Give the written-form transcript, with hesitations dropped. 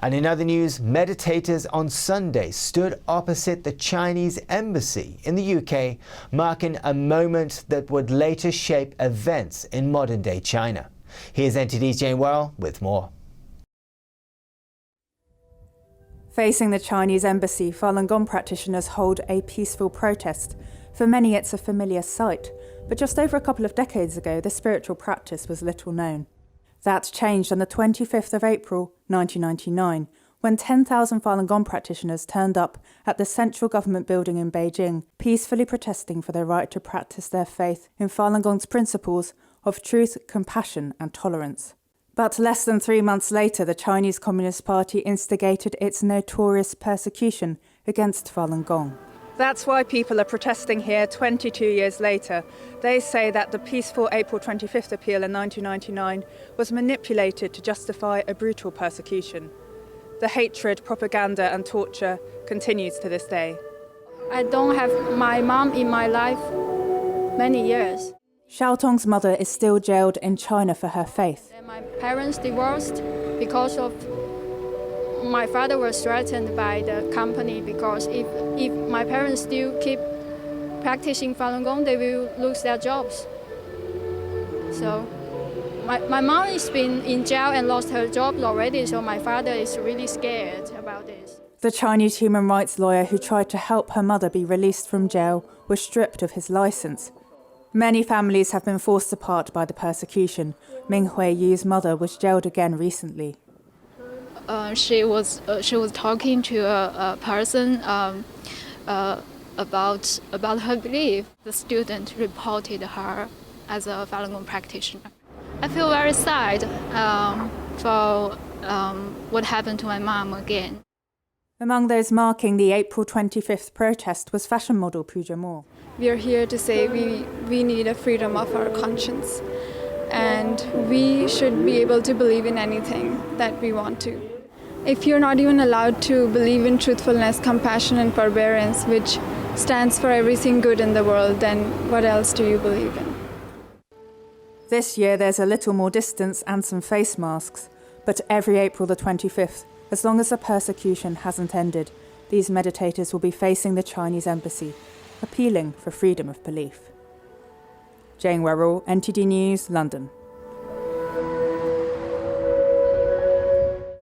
And in other news, meditators on Sunday stood opposite the Chinese embassy in the UK, marking a moment that would later shape events in modern-day China. Here's NTD's Jane Worrell with more. Facing the Chinese embassy, Falun Gong practitioners hold a peaceful protest. For many, it's a familiar sight, but just over a couple of decades ago, this spiritual practice was little known. That changed on the 25th of April, 1999, when 10,000 Falun Gong practitioners turned up at the central government building in Beijing, peacefully protesting for their right to practice their faith in Falun Gong's principles of truth, compassion and tolerance. But less than 3 months later, the Chinese Communist Party instigated its notorious persecution against Falun Gong. That's why people are protesting here 22 years later. They say that the peaceful April 25th appeal in 1999 was manipulated to justify a brutal persecution. The hatred, propaganda and torture continues to this day. I don't have my mom in my life many years. Xiaotong's mother is still jailed in China for her faith. My parents divorced because of my father was threatened by the company because if my parents still keep practicing Falun Gong, they will lose their jobs. So my mom has been in jail and lost her job already, so my father is really scared about this. The Chinese human rights lawyer who tried to help her mother be released from jail was stripped of his license. Many families have been forced apart by the persecution. Ming Hui Yu's mother was jailed again recently. She was talking to a person about her belief. The student reported her as a Falun Gong practitioner. I feel very sad for what happened to my mom again. Among those marking the April 25th protest was fashion model Pooja Moore. We are here to say we need a freedom of our conscience, and we should be able to believe in anything that we want to. If you're not even allowed to believe in truthfulness, compassion and forbearance, which stands for everything good in the world, then what else do you believe in? This year there's a little more distance and some face masks, but every April the 25th, as long as the persecution hasn't ended, these meditators will be facing the Chinese embassy, appealing for freedom of belief. Jane Worrell, NTD News, London.